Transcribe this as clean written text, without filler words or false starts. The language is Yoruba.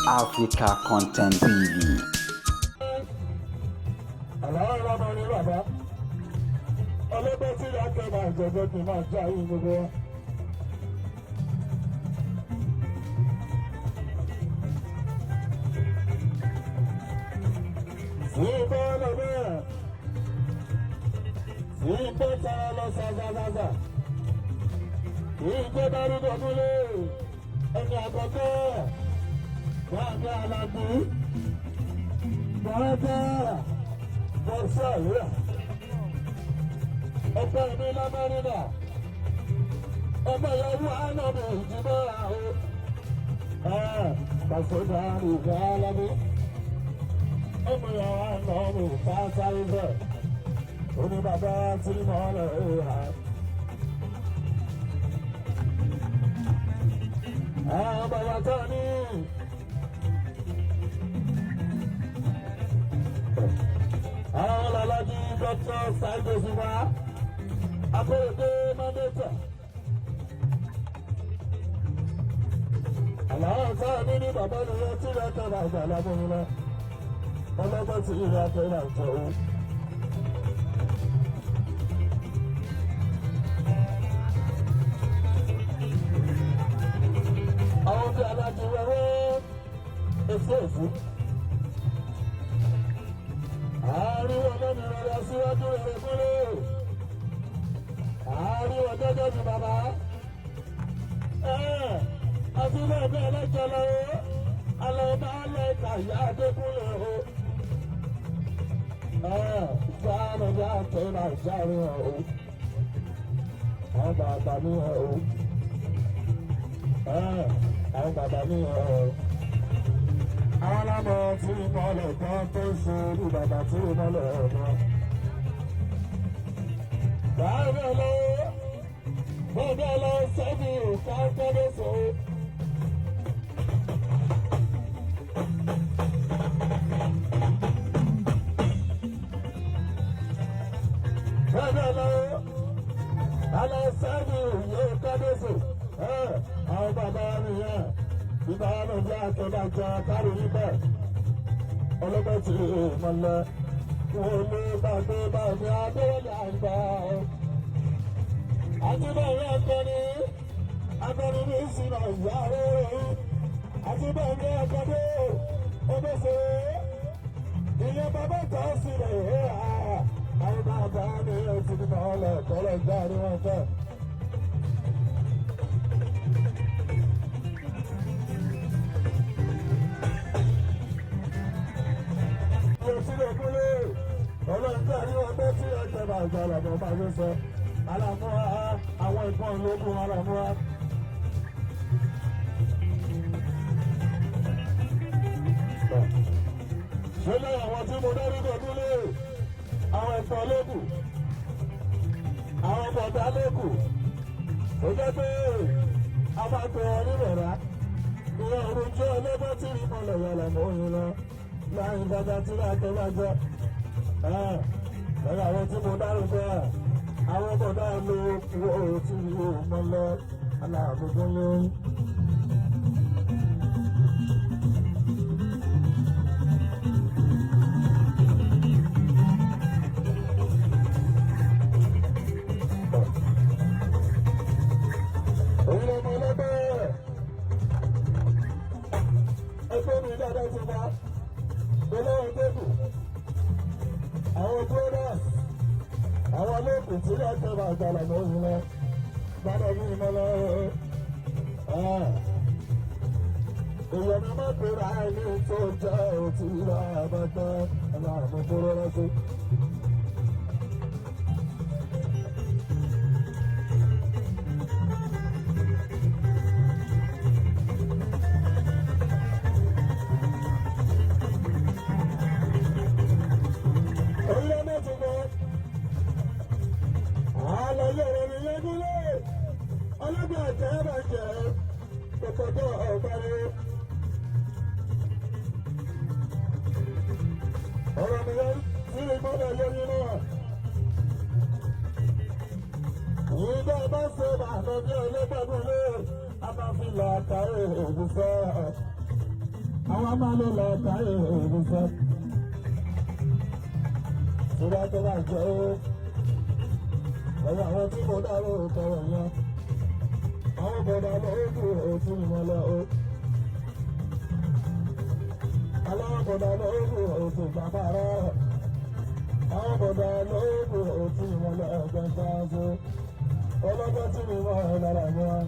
Africa Content TV. Àlàó ọlọ́mọ ní bàbá ọlọ́gbọ́n tí ìyá kẹfà ìjọ̀gbọ́n kì í máa já yín gbogbo wọn. Ìbọn ọ̀nà bẹ́ẹ̀ ìbọn tara lọ ṣàṣàṣàṣà ìgbé darúgbó múlé ẹni àkọ́kọ́ wàá alábí bọ́ọ̀dá bọ́ọ̀sọ̀lúwà ọ̀pọ̀ ẹ̀mí lámẹ́rìnà ọmọ ìyàwó ànàmì ìjìnbọn àwọn pàṣẹdà ìgbà alábí ọmọ ìyàwó ànàmì ìfàṣàrí bẹ́ẹ̀ oní bàbá tí mo lọ rà. Àwọn bàbá tó ní. Àwọn ọlọ́lájú dọ́kítọ̀ ṣáìdòsí wa akóredé mọ́ndétà. Àlàó sáà ní ní bàbá mi yẹn tí ìyá kan àgbà lábọ́n lọ. Ọlọ́gbọ́n tí ìyá kan náà jẹ́ òun. Àwọn bí alájú wẹ́wẹ́ èfóòfó. Àárín wọn lẹ́nu rẹ̀ síwájú rẹ̀ kúrò. Àárín wọn gẹ́gẹ́ bí bàbá. Àti ilé ẹgbẹ́ ẹlẹ́jọ́ lọ́wọ́. Àlọ́ máa ń lọ ìkàyà Adékúnlé o. Ìgbà ànàjà àtẹ̀ náà járe hàn o. Àwọn bàbá mi hàn o. Àwọn bàbá mi hàn o. Àwọn alámọ̀ tí ìmọ̀lẹ̀ kan tó ṣe ní bàbá tí ìmọ̀lẹ̀ ọ̀nà. Báyọ̀ lọ, bọ́dọ̀ lọ sẹ́bi ìka tẹ́lẹ̀ sọ. Bọ́dọ̀ lọ, alẹ́ sẹ́bi ìka tẹ́lẹ̀ sọ. Àwọn bàbá mi yẹn. Ìgbà wọn bí akẹ́bàjá kárí níbẹ̀ ọlọ́gbọ́n tí mo lọ wọn lé bàgbé bàgbé adéwọlé àgbà ọ. àti bẹ́ẹ̀ akọni ní ìsìnà ìyá rẹ̀ àti bẹ́ẹ̀ akọni ọdọ́sẹ̀ ìyẹn bàbá kan sì rẹ̀ àwọn bàbá mi ẹ̀ ti ní ọlẹ̀ kọ́lẹ̀ ìjà rí wọn fẹ́. Ọlọ́ọ̀tẹ́ àríwá bẹ́ẹ̀ tí ẹ̀jẹ̀ bá ìgbà lọ́dọ̀ bá yóò sọ. Alámúra àwọn ìbọn ológun alámúra. Ṣé lẹ́yìn àwọn tí mo dárí dọ̀dúnlé àwọn ìbọn ológun, àwọn bọ̀dá ológun, ó jẹ́ pé a máa pè ọ́ nírọ̀rá. Ìyẹn òrùjọ́ ọlọ́gbọ́n tí rí mọ́lẹ̀ yẹn lọ́mọ òyìn lọ. Láàrin dáadáa tí láàtọ́ bá jẹ́. Lọ́yà àwọn tí mo dárúkọ àwọn bọ̀dá lo owó tí yóò mọ́ lọ aláàbòbó lóyún. Òun ọmọ ọlọ́gbẹ́ ẹgbẹ́ mi dáadáa ti wá olówó tébù. Àwọn brothers àwọn olóògùn tí wọ́n tẹ́ bá gbàlà ní òun lọ gbọ́dọ̀ ní ìmọ̀ lọ. Èèyàn mi má pèrè àìní tó jẹ́ òtí ìlà àbájá ẹ̀la àmọ́kúrò lọ́sí. Ọlọ́gbà jẹ́ bàjẹ́ kòkòtò ọ̀gbẹ́rẹ́. Ọ̀rọ̀ mi yẹn tí ìgbọ́dọ̀ lórí náà. Ìgbà bá ṣe bàtọ̀ bí ọlọ́gbàdún lé a máa fi là kárí ògùnfẹ́. àwọn máa ló lọ táyé òru fẹ́. Ìgbà tó bá jẹ́ ó ẹ̀yà àwọn tí mo dárò tọrọ yẹn. Àwọn bọ̀dà lóògùn òtún ìmọ̀ lọ ó. Àwọn bọ̀dà lóògùn òtún bàbá rẹ̀. Àwọn bọ̀dà lóògùn òtún ìmọ̀ lọ ẹgbẹ̀ta ṣe. Ọlọ́gbọ́n tí mi mọ̀ ẹ́ lára mi wá.